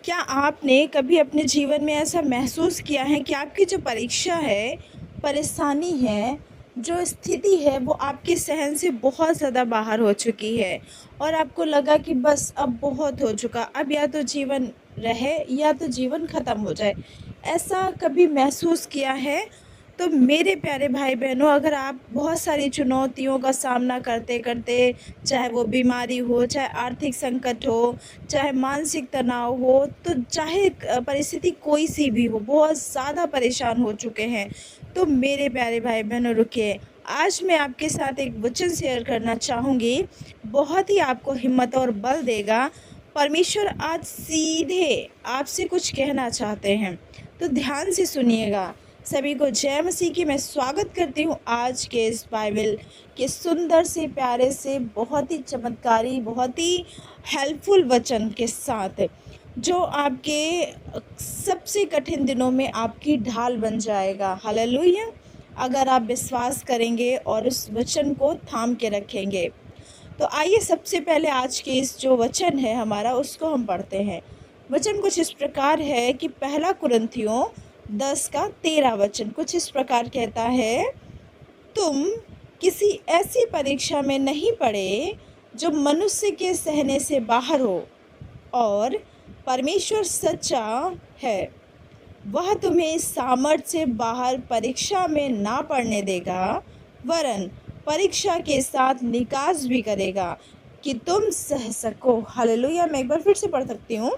क्या आपने कभी अपने जीवन में ऐसा महसूस किया है कि आपकी जो परीक्षा है, परेशानी है, जो स्थिति है वो आपके सहन से बहुत ज़्यादा बाहर हो चुकी है और आपको लगा कि बस अब बहुत हो चुका, अब या तो जीवन रहे या तो जीवन ख़त्म हो जाए। ऐसा कभी महसूस किया है? तो मेरे प्यारे भाई-बहनों, अगर आप बहुत सारी चुनौतियों का सामना करते-करते, चाहे वो बीमारी हो, चाहे आर्थिक संकट हो, चाहे मानसिक तनाव हो, तो चाहे परिस्थिति कोई-सी भी हो, बहुत ज़्यादा परेशान हो चुके हैं। तो मेरे प्यारे भाई-बहनों, रुकिए, आज मैं आपके साथ एक वचन शेयर करना चाहूँगी, बहुत ही आपको हिम्मत और बल देगा। परमेश्वर आज सीधे आपसे कुछ कहना चाहते हैं, तो ध्यान से सुनिएगा। सभी को जय मसीह की मैं स्वागत करती हूँ आज के इस बाइबल के सुंदर से, प्यारे से, बहुत ही चमत्कारी, बहुत ही हेल्पफुल वचन के साथ, जो आपके सबसे कठिन दिनों में आपकी ढाल बन जाएगा। हालेलुया! अगर आप विश्वास करेंगे और उस वचन को थाम के रखेंगे। तो आइए सबसे पहले आज के इस जो वचन है हमारा, उसको हम पढ़ते हैं। वचन कुछ इस प्रकार है कि पहला कुरिन्थियों 10 का 13 वचन कुछ इस प्रकार कहता है, तुम किसी ऐसी परीक्षा में नहीं पड़े जो मनुष्य के सहने से बाहर हो, और परमेश्वर सच्चा है, वह तुम्हें इस सामर्थ्य से बाहर परीक्षा में ना पड़ने देगा, वरन परीक्षा के साथ निकास भी करेगा कि तुम सह सको। हालेलुया! मैं एक बार फिर से पढ़ सकती हूँ।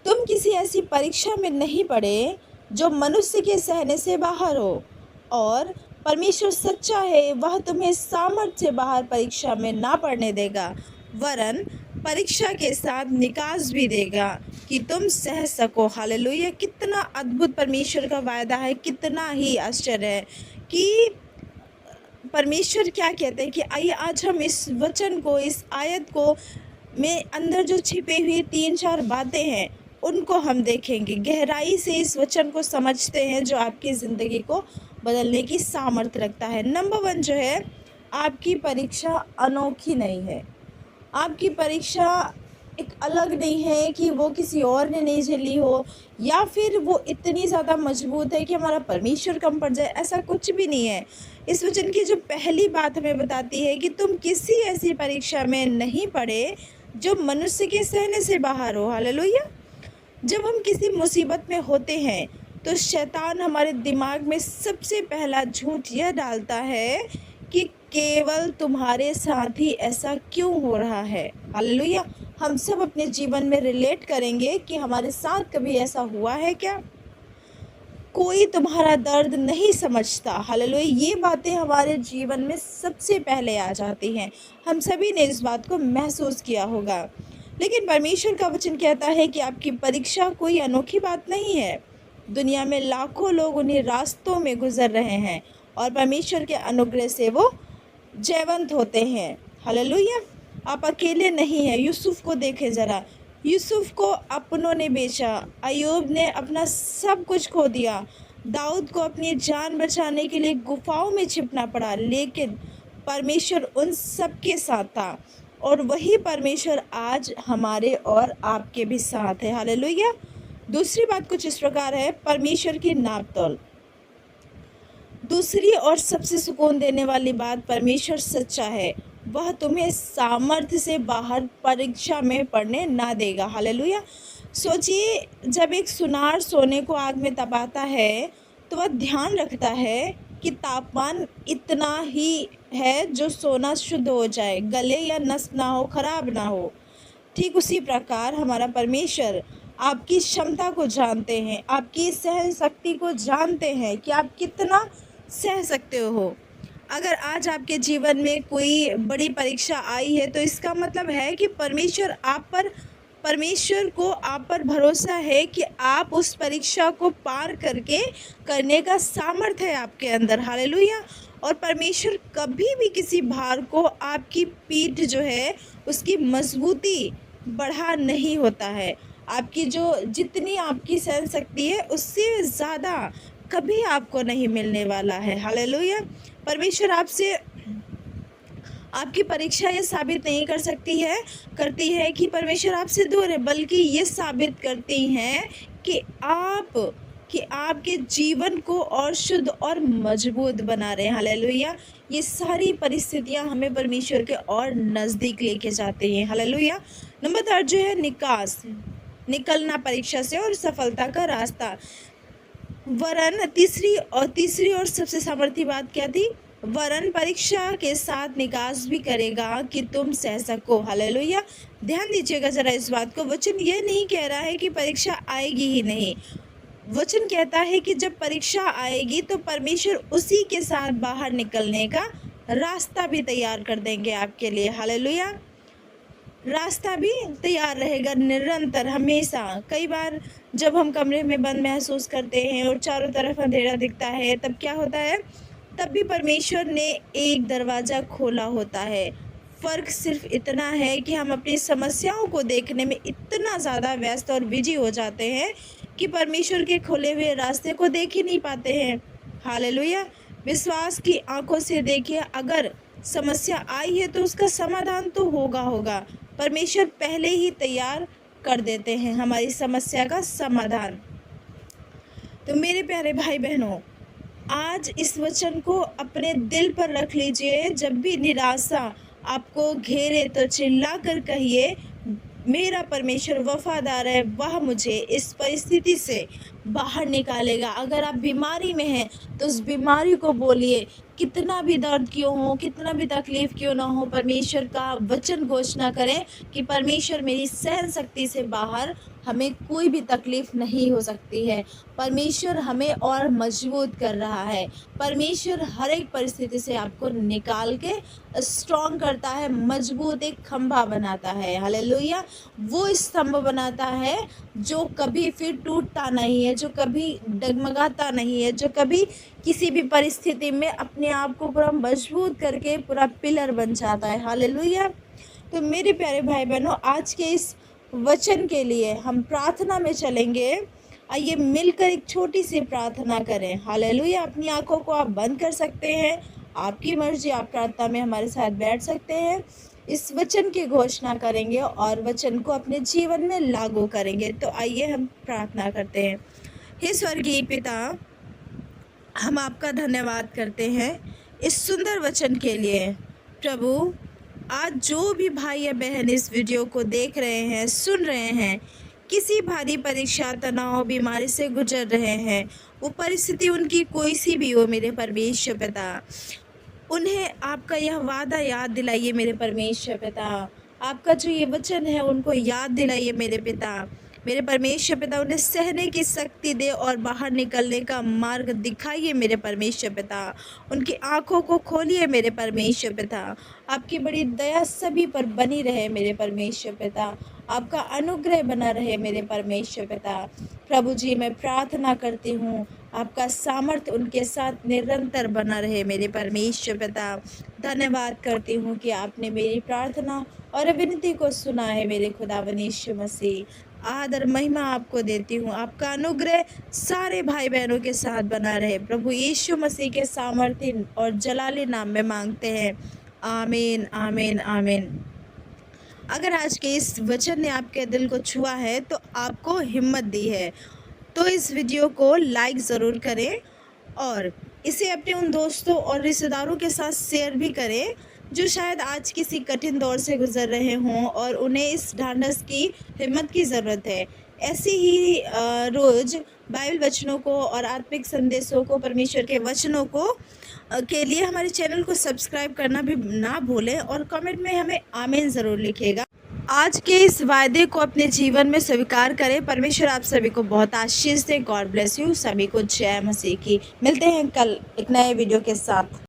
तुम किसी ऐसी परीक्षा में नहीं पड़े जो मनुष्य के सहने से बाहर हो, और परमेश्वर सच्चा है, वह तुम्हें सामर्थ्य से बाहर परीक्षा में ना पड़ने देगा, वरन परीक्षा के साथ निकास भी देगा कि तुम सह सको। हालेलुया! कितना अद्भुत परमेश्वर का वायदा है, कितना ही आश्चर्य है कि परमेश्वर क्या कहते हैं। कि आइए आज हम इस वचन को, इस आयत को में अंदर जो छिपी हुई 3-4 बातें हैं, उनको हम देखेंगे, गहराई से इस वचन को समझते हैं, जो आपकी ज़िंदगी को बदलने की सामर्थ्य रखता है। नंबर 1 जो है, आपकी परीक्षा अनोखी नहीं है। आपकी परीक्षा एक अलग नहीं है कि वो किसी और ने नहीं झेली हो, या फिर वो इतनी ज़्यादा मजबूत है कि हमारा परमेश्वर कम पड़ जाए, ऐसा कुछ भी नहीं है। इस वचन की जो पहली बात हमें बताती है कि तुम किसी ऐसी परीक्षा में नहीं पड़े जो मनुष्य के सहने से बाहर हो। हालेलुया! जब हम किसी मुसीबत में होते हैं तो शैतान हमारे दिमाग में सबसे पहला झूठ यह डालता है कि केवल तुम्हारे साथ ही ऐसा क्यों हो रहा है। हालेलुया! हम सब अपने जीवन में रिलेट करेंगे कि हमारे साथ कभी ऐसा हुआ है क्या? कोई तुम्हारा दर्द नहीं समझता। हालेलुया! ये बातें हमारे जीवन में सबसे पहले आ जाती हैं। हम सभी ने इस बात को महसूस किया होगा। लेकिन परमेश्वर का वचन कहता है कि आपकी परीक्षा कोई अनोखी बात नहीं है। दुनिया में लाखों लोग उन्हीं रास्तों में गुजर रहे हैं और परमेश्वर के अनुग्रह से वो जयवंत होते हैं। हालेलुया! आप अकेले नहीं हैं। यूसुफ को देखें ज़रा। यूसुफ को अपनों ने बेचा, अय्यूब ने अपना सब कुछ खो दिया, दाऊद को अपनी जान बचाने के लिए गुफाओं में छिपना पड़ा, लेकिन परमेश्वर उन सब के साथ था, और वही परमेश्वर आज हमारे और आपके भी साथ है। हालेलुया! दूसरी बात कुछ इस प्रकार है, परमेश्वर की नाप-तोल। दूसरी और सबसे सुकून देने वाली बात, परमेश्वर सच्चा है, वह तुम्हें सामर्थ्य से बाहर परीक्षा में पड़ने ना देगा। हालेलुया! सोचिए, जब एक सुनार सोने को आग में तपाता है तो वह ध्यान रखता है कि तापमान इतना ही है जो सोना शुद्ध हो जाए, गले या नष्ट ना हो, खराब ना हो। ठीक उसी प्रकार हमारा परमेश्वर आपकी क्षमता को जानते हैं, आपकी सहन शक्ति को जानते हैं कि आप कितना सह सकते हो। अगर आज आपके जीवन में कोई बड़ी परीक्षा आई है तो इसका मतलब है कि परमेश्वर को आप पर भरोसा है कि आप उस परीक्षा को पार करके करने का सामर्थ्य है आपके अंदर। हालेलुया! और परमेश्वर कभी भी किसी भार को, आपकी पीठ जो है उसकी मजबूती बढ़ा नहीं होता है। आपकी जो जितनी आपकी सहन शक्ति है उससे ज़्यादा कभी आपको नहीं मिलने वाला है। हालेलुया! परमेश्वर आपकी परीक्षा ये साबित नहीं करती है कि परमेश्वर आपसे दूर है, बल्कि ये साबित करती हैं कि आपके जीवन को और शुद्ध और मजबूत बना रहे हैं। हालेलुया। ये सारी परिस्थितियां हमें परमेश्वर के और नज़दीक लेके जाती हैं। हालेलुया। नंबर 3 जो है निकलना परीक्षा से और सफलता का रास्ता। वरन तीसरी और सबसे सामर्थी बात क्या थी? वरन परीक्षा के साथ निकास भी करेगा कि तुम सह सको। हालेलुया। ध्यान दीजिएगा जरा इस बात को। वचन ये नहीं कह रहा है कि परीक्षा आएगी ही नहीं। वचन कहता है कि जब परीक्षा आएगी तो परमेश्वर उसी के साथ बाहर निकलने का रास्ता भी तैयार कर देंगे आपके लिए। हालेलुया। रास्ता भी तैयार रहेगा निरंतर, हमेशा। कई बार जब हम कमरे में बंद महसूस करते हैं और चारों तरफ अंधेरा दिखता है, तब क्या होता है? तब भी परमेश्वर ने एक दरवाज़ा खोला होता है। फ़र्क सिर्फ इतना है कि हम अपनी समस्याओं को देखने में इतना ज़्यादा व्यस्त और बिजी हो जाते हैं कि परमेश्वर के खोले हुए रास्ते को देख ही नहीं पाते हैं। हालेलुया। विश्वास की आंखों से देखिए, अगर समस्या आई है तो उसका समाधान तो होगा। परमेश्वर पहले ही तैयार कर देते हैं हमारी समस्या का समाधान। तो मेरे प्यारे भाई बहनों, आज इस वचन को अपने दिल पर रख लीजिए। जब भी निराशा आपको घेरे तो चिल्ला कर कहिए, मेरा परमेश्वर वफादार है, वह मुझे इस परिस्थिति से बाहर निकालेगा। अगर आप बीमारी में हैं तो उस बीमारी को बोलिए, कितना भी दर्द क्यों हो, कितना भी तकलीफ क्यों ना हो, परमेश्वर का वचन घोषणा करें कि परमेश्वर मेरी सहन शक्ति से बाहर, हमें कोई भी तकलीफ नहीं हो सकती है। परमेश्वर हमें और मजबूत कर रहा है। परमेश्वर हर एक परिस्थिति से आपको निकाल के स्ट्रॉन्ग करता है, मजबूत एक खंभा बनाता है। हालेलुया। वो स्तंभ बनाता है जो कभी फिर टूटता नहीं है, जो कभी डगमगाता नहीं है, जो कभी किसी भी परिस्थिति में अपने आप को पूरा मजबूत करके पूरा पिलर बन जाता है। हालेलुया। तो मेरे प्यारे भाई बहनों, आज के इस वचन के लिए हम प्रार्थना में चलेंगे। आइए मिलकर एक छोटी सी प्रार्थना करें। हालेलुया। अपनी आंखों को आप बंद कर सकते हैं, आपकी मर्जी। आप प्रार्थना में हमारे साथ बैठ सकते हैं, इस वचन की घोषणा करेंगे और वचन को अपने जीवन में लागू करेंगे। तो आइए हम प्रार्थना करते हैं। हे स्वर्गीय पिता, हम आपका धन्यवाद करते हैं इस सुंदर वचन के लिए। प्रभु, आज जो भी भाई या बहन इस वीडियो को देख रहे हैं, सुन रहे हैं, किसी भारी परीक्षा, तनाव, बीमारी से गुजर रहे हैं, वो परिस्थिति उनकी कोई सी भी हो, मेरे परमेश्वर पिता, उन्हें आपका यह वादा याद दिलाइए मेरे परमेश्वर पिता। आपका जो ये वचन है उनको याद दिलाइए मेरे पिता। मेरे परमेश्वर पिता, उन्हें सहने की शक्ति दे और बाहर निकलने का मार्ग दिखाइए मेरे परमेश्वर पिता। उनकी आंखों को खोलिए मेरे परमेश्वर पिता। आपकी बड़ी दया सभी पर बनी रहे मेरे परमेश्वर पिता। आपका अनुग्रह बना रहे मेरे परमेश्वर पिता। प्रभु जी, मैं प्रार्थना करती हूँ आपका सामर्थ्य उनके साथ निरंतर बना रहे मेरे परमेश्वर पिता। धन्यवाद करती हूँ कि आपने मेरी प्रार्थना और विनती को सुना है मेरे खुदावन यीशु मसीह। आदर महिमा आपको देती हूँ। आपका अनुग्रह सारे भाई बहनों के साथ बना रहे, प्रभु यीशु मसीह के सामर्थ्य और जलाली नाम में मांगते हैं। आमीन, आमीन, आमीन। अगर आज के इस वचन ने आपके दिल को छुआ है तो आपको हिम्मत दी है, तो इस वीडियो को लाइक ज़रूर करें और इसे अपने उन दोस्तों और रिश्तेदारों के साथ शेयर भी करें जो शायद आज किसी कठिन दौर से गुजर रहे हों और उन्हें इस ढांढस की, हिम्मत की ज़रूरत है। ऐसे ही रोज़ बाइबल वचनों को और आत्मिक संदेशों को, परमेश्वर के वचनों को के लिए हमारे चैनल को सब्सक्राइब करना भी ना भूलें और कमेंट में हमें आमीन ज़रूर लिखिएगा। आज के इस वायदे को अपने जीवन में स्वीकार करें। परमेश्वर आप सभी को बहुत आशीष दे। God bless you. सभी को जय मसीह की। मिलते हैं कल एक नए वीडियो के साथ।